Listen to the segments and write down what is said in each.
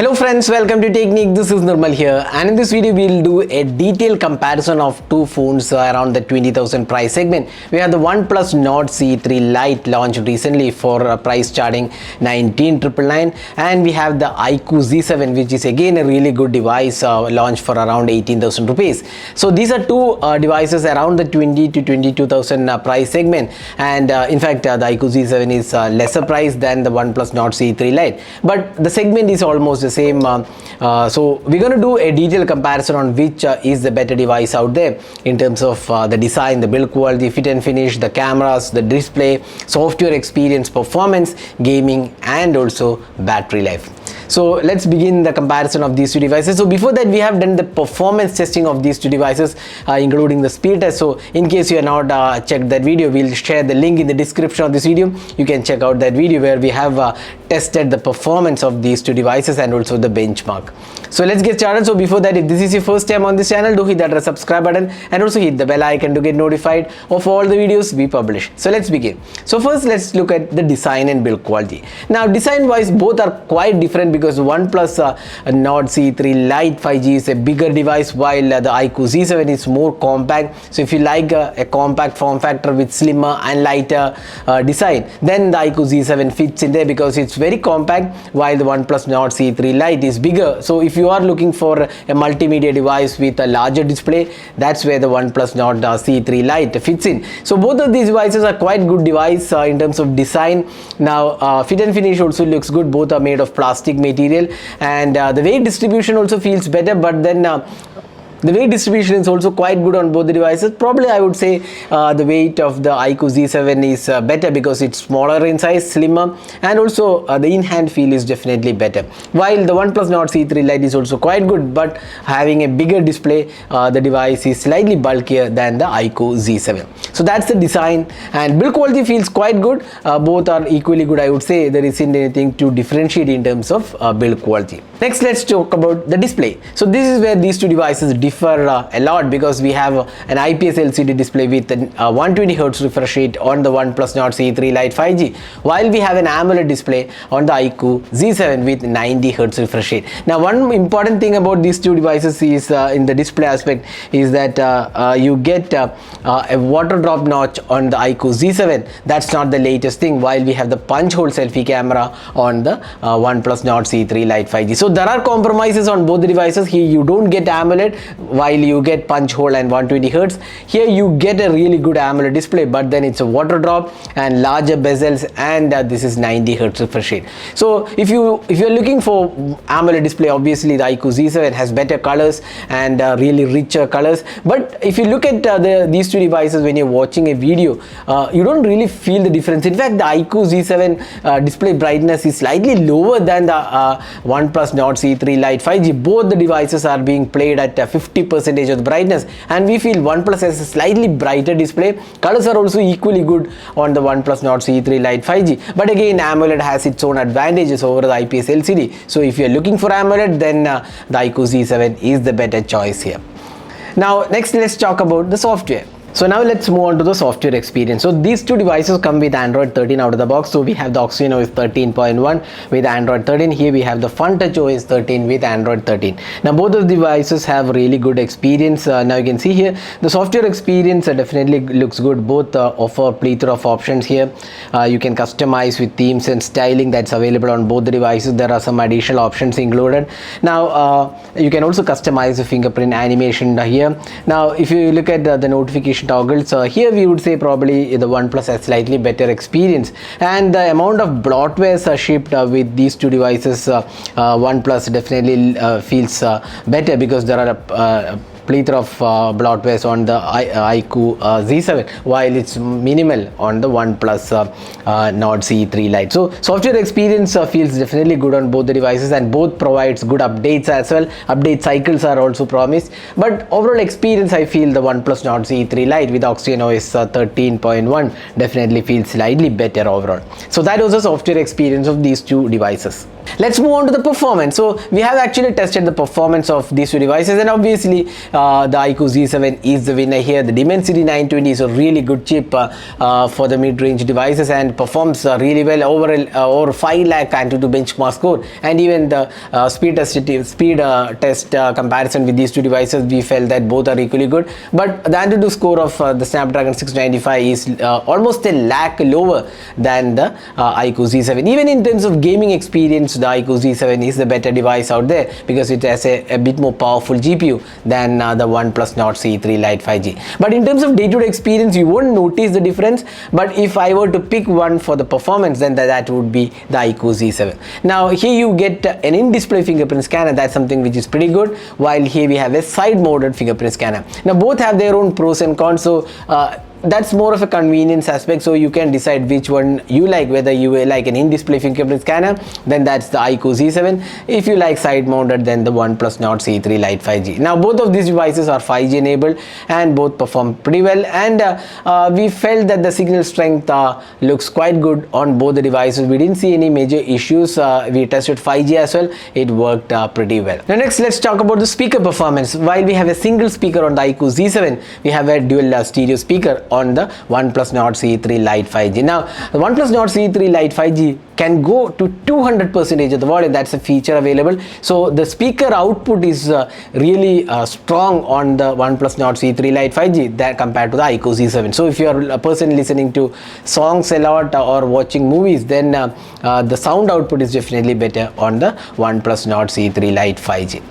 Hello friends, welcome to Technique. This is Nirmal here, and in this video we'll do a detailed comparison of two phones around the 20,000 price segment. We have the OnePlus Nord CE3 Lite launched recently for a price starting 19,999, and we have the iQOO Z7, which is again a really good device launched for around 18,000 rupees. So these are two devices around the 20 to 22,000 price segment, and in fact the iQOO Z7 is lesser price than the OnePlus Nord CE3 Lite, but the segment is almost the same. So we're going to do a detailed comparison on which is the better device out there in terms of the design, the build quality, fit and finish, the cameras, the display, software experience, performance, gaming, and also battery life. So let's begin the comparison of these two devices. So before that, we have done the performance testing of these two devices, including the speed test. So in case you have not checked that video, we'll share the link in the description of this video. You can check out that video where we have tested the performance of these two devices and also the benchmark. So let's get started. So before that, if this is your first time on this channel, do hit that red subscribe button and also hit the bell icon to get notified of all the videos we publish. So let's begin. So first, let's look at the design and build quality. Now design wise, both are quite different because OnePlus Nord CE3 Lite 5G is a bigger device, while the iQOO Z7 is more compact. So if you like a compact form factor with slimmer and lighter design, then the iQOO Z7 fits in there because it's very compact, while the OnePlus Nord CE3 Lite is bigger. So if you are looking for a multimedia device with a larger display, that's where the OnePlus Nord CE3 Lite fits in. So both of these devices are quite good device in terms of design. Now fit and finish also looks good. Both are made of plastic material, and the weight distribution also feels better, but then the weight distribution is also quite good on both the devices. Probably I would say the weight of the iQOO Z7 is better because it's smaller in size, slimmer, and also the in-hand feel is definitely better. While the OnePlus Nord CE3 Lite is also quite good, but having a bigger display, the device is slightly bulkier than the iQOO Z7. So that's the design, and build quality feels quite good. Both are equally good, I would say. There isn't anything to differentiate in terms of build quality. Next, let's talk about the display. So this is where these two devices differ a lot, because we have an IPS LCD display with a 120Hz refresh rate on the OnePlus Nord CE3 Lite 5G, while we have an AMOLED display on the iQOO Z7 with 90Hz refresh rate. Now one important thing about these two devices is in the display aspect is that you get a water drop notch on the iQOO Z7. That's not the latest thing, while we have the punch hole selfie camera on the OnePlus Nord CE3 Lite 5G. So there are compromises on both the devices. Here you don't get AMOLED, while you get punch hole and 120Hz. Here you get a really good AMOLED display, but then it's a water drop and larger bezels, and this is 90Hz refresh rate. So if you're looking for AMOLED display, obviously the iQOO Z7 has better colors and really richer colors. But if you look at these two devices when you're watching a video, you don't really feel the difference. In fact, the iQOO Z7 display brightness is slightly lower than the OnePlus Nord CE3 Lite 5G. Both the devices are being played at 50% of the brightness, and we feel OnePlus has a slightly brighter display. Colors are also equally good on the OnePlus Nord CE3 Lite 5G, but again AMOLED has its own advantages over the IPS LCD. So if you're looking for AMOLED, then the iQOO Z7 is the better choice here. Now next, let's talk about the software. So now let's move on to the software experience. So these two devices come with Android 13 out of the box. So we have the Oxygen OS 13.1 with Android 13. Here we have the FunTouch OS 13 with Android 13. Now both of the devices have really good experience. Now you can see here the software experience definitely looks good. Both offer a plethora of options here. You can customize with themes and styling that's available on both the devices. There are some additional options included. Now you can also customize the fingerprint animation here. Now if you look at the notification toggles, here we would say probably the OnePlus has slightly better experience, and the amount of bloatwares shipped with these two devices, OnePlus definitely feels better because there are plethora of bloatwares on the iQOO Z7, while it's minimal on the OnePlus Nord CE3 Lite. So software experience feels definitely good on both the devices, and both provides good updates as well. Update cycles are also promised, but overall experience, I feel the OnePlus Nord CE3 Lite with Oxygen OS 13.1 definitely feels slightly better overall. So that was the software experience of these two devices. Let's move on to the performance. So we have actually tested the performance of these two devices, and obviously the iQOO Z7 is the winner here. The Dimensity 920 is a really good chip for the mid-range devices and performs really well over 5 lakh AnTuTu benchmark score, and even the speed test comparison with these two devices, we felt that both are equally good. But the AnTuTu score of the Snapdragon 695 is almost a lakh lower than the iQOO Z7. Even in terms of gaming experience, the iQOO Z7 is the better device out there because it has a bit more powerful GPU than the OnePlus Nord CE3 Lite 5G. But in terms of day-to-day experience, you won't notice the difference. But if I were to pick one for the performance, then that would be the iQOO Z7. Now here you get an in-display fingerprint scanner. That's something which is pretty good, while here we have a side-mounted fingerprint scanner. Now both have their own pros and cons, so that's more of a convenience aspect, so you can decide which one you like. Whether you like an in-display fingerprint scanner, then that's the iQOO Z7. If you like side-mounted, then the OnePlus Nord CE3 Lite 5G. Now both of these devices are 5G enabled and both perform pretty well, and we felt that the signal strength looks quite good on both the devices. We didn't see any major issues. We tested 5G as well. It worked pretty well. Now next, let's talk about the speaker performance. While we have a single speaker on the iQOO Z7, we have a dual stereo speaker on the OnePlus Nord CE3 Lite 5G. Now, the OnePlus Nord CE3 Lite 5G can go to 200% of the volume. That's a feature available. So the speaker output is really strong on the OnePlus Nord CE3 Lite 5G that compared to the iQOO Z7. So if you are a person listening to songs a lot or watching movies, then the sound output is definitely better on the OnePlus Nord CE3 Lite 5G.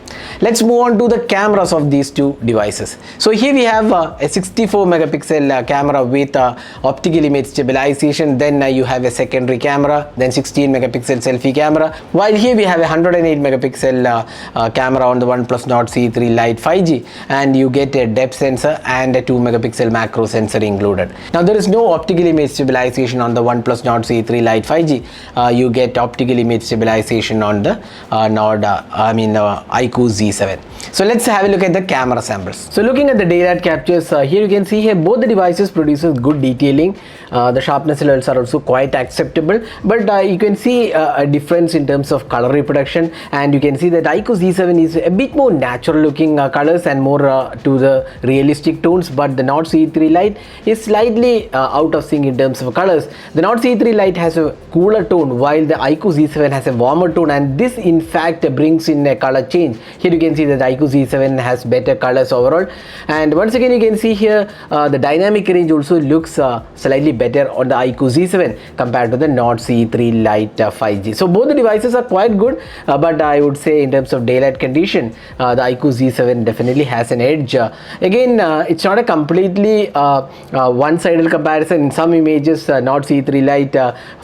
Let's move on to the cameras of these two devices. So here we have a 64 megapixel camera with optical image stabilization. Then you have a secondary camera, then 16 megapixel selfie camera. While here we have a 108 megapixel camera on the OnePlus Nord CE3 Lite 5G, and you get a depth sensor and a 2 megapixel macro sensor included. Now there is no optical image stabilization on the OnePlus Nord CE3 Lite 5G. You get optical image stabilization on the iQOO Z7. So let's have a look at the camera samples. So looking at the daylight captures, here you can see here both the devices produces good detailing. The sharpness levels are also quite acceptable, but you can see a difference in terms of color reproduction, and you can see that iQOO Z7 is a bit more natural looking colors and more to the realistic tones, but the Nord CE3 Lite is slightly out of sync in terms of colors. The Nord CE3 Lite has a cooler tone, while the iQOO Z7 has a warmer tone, and this in fact brings in a color change. Here you can see that iQOO Z7 has better colors overall, and once again you can see here the dynamic range also looks slightly better on the iQOO Z7 compared to the Nord CE3 Lite 5G. So both the devices are quite good, but I would say in terms of daylight condition, the iQOO Z7 definitely has an edge. Again, it's not a completely one-sided comparison. In some images, Nord CE3 Lite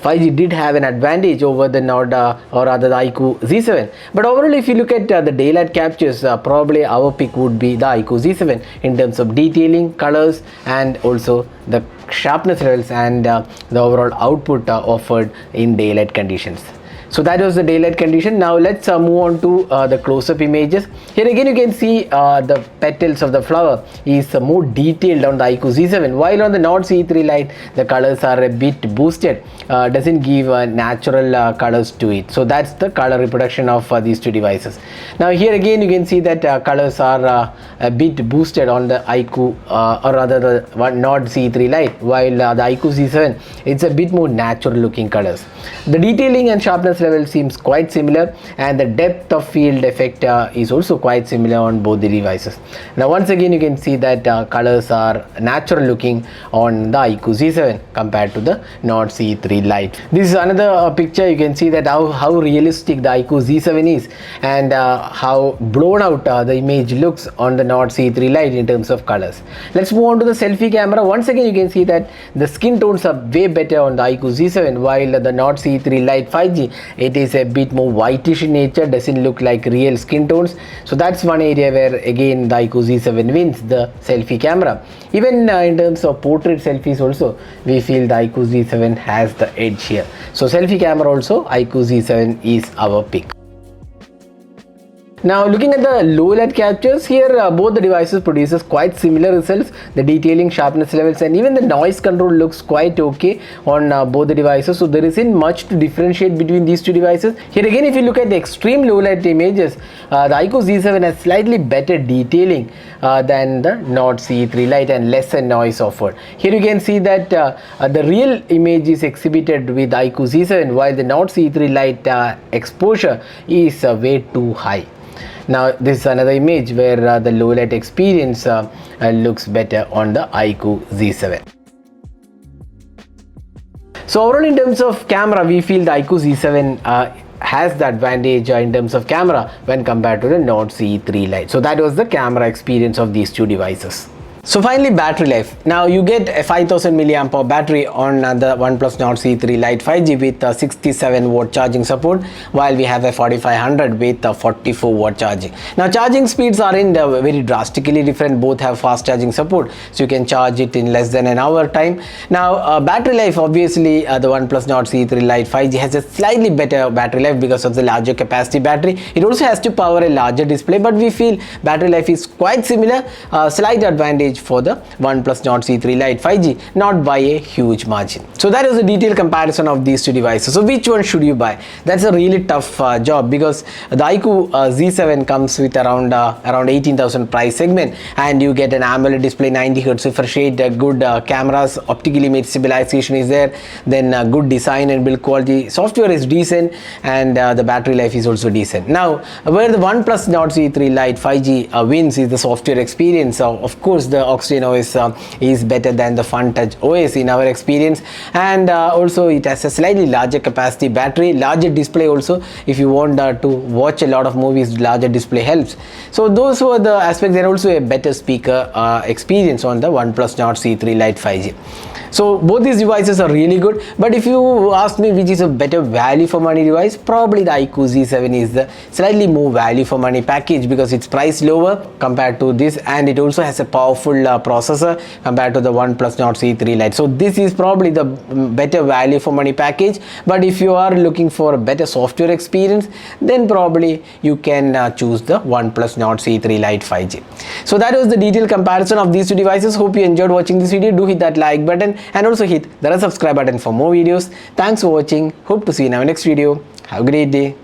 5G did have an advantage over the Nord or rather the iQOO Z7. But overall, if you look at the daylight captures, probably our pick would be the iQOO Z7 in terms of detailing, colors, and also the sharpness levels and the overall output offered in daylight conditions. So that was the daylight condition. Now let's move on to the close-up images. Here again you can see the petals of the flower is more detailed on the iQOO Z7, while on the Nord CE3 Lite the colors are a bit boosted, doesn't give natural colors to it. So that's the color reproduction of these two devices. Now here again you can see that colors are a bit boosted on the iQOO or rather the Nord CE3 Lite, while the iQOO Z7 it's a bit more natural looking colors. The detailing and sharpness level seems quite similar, and the depth of field effect is also quite similar on both the devices. Now once again you can see that colors are natural looking on the iQOO Z7 compared to the Nord CE3 Lite. This is another picture. You can see that how realistic the iQOO Z7 is, and how blown out the image looks on the Nord CE3 Lite in terms of colors. Let's move on to the selfie camera. Once again you can see that the skin tones are way better on the iQOO Z7, while the Nord CE3 Lite 5G it is a bit more whitish in nature, doesn't look like real skin tones. So that's one area where again the iQOO Z7 wins the selfie camera. Even in terms of portrait selfies also, we feel the iQOO Z7 has the edge here. So selfie camera also, iQOO Z7 is our pick. Now looking at the low light captures here, both the devices produces quite similar results. The detailing, sharpness levels and even the noise control looks quite okay on both the devices, so there isn't much to differentiate between these two devices. Here again, if you look at the extreme low light images, the iQOO Z7 has slightly better detailing than the Nord CE3 Lite and lesser noise offered. Here you can see that the real image is exhibited with iQOO Z7 while the Nord CE3 Lite exposure is way too high. Now this is another image where the low light experience looks better on the iQOO Z7. So overall, in terms of camera, we feel the iQOO Z7 has the advantage in terms of camera when compared to the Nord CE3 Lite. So that was the camera experience of these two devices. So finally, battery life. Now you get a 5000 mAh battery on the OnePlus Nord CE3 Lite 5G with 67 watt charging support, while we have a 4500 with 44 watt charging. Now charging speeds are in very drastically different. Both have fast charging support, so you can charge it in less than an hour time. Now battery life, obviously the OnePlus Nord CE3 Lite 5G has a slightly better battery life because of the larger capacity battery. It also has to power a larger display, but we feel battery life is quite similar. Slight advantage for the OnePlus Nord CE3 Lite 5G, not by a huge margin. So that is a detailed comparison of these two devices. So which one should you buy? That's a really tough job, because the iQOO Z7 comes with around 18,000 price segment, and you get an AMOLED display, 90 Hz refresh rate, good cameras, optical image stabilization is there, then good design and build quality, software is decent, and the battery life is also decent. Now where the OnePlus Nord CE3 Lite 5G wins is the software experience. Of course the Oxygen OS is better than the FunTouch OS in our experience, and also it has a slightly larger capacity battery, larger display also. If you want to watch a lot of movies, larger display helps. So those were the aspects. There also a better speaker experience on the OnePlus Nord CE3 Lite 5G. So both these devices are really good, but if you ask me which is a better value for money device, probably the iQOO Z7 is the slightly more value for money package, because it's priced lower compared to this, and it also has a powerful processor compared to the OnePlus Nord CE3 Lite. So this is probably the better value for money package. But if you are looking for a better software experience, then probably you can choose the OnePlus Nord CE3 Lite 5G. So that was the detailed comparison of these two devices. Hope you enjoyed watching this video. Do hit that like button and also hit the subscribe button for more videos. Thanks for watching. Hope to see you in our next video. Have a great day.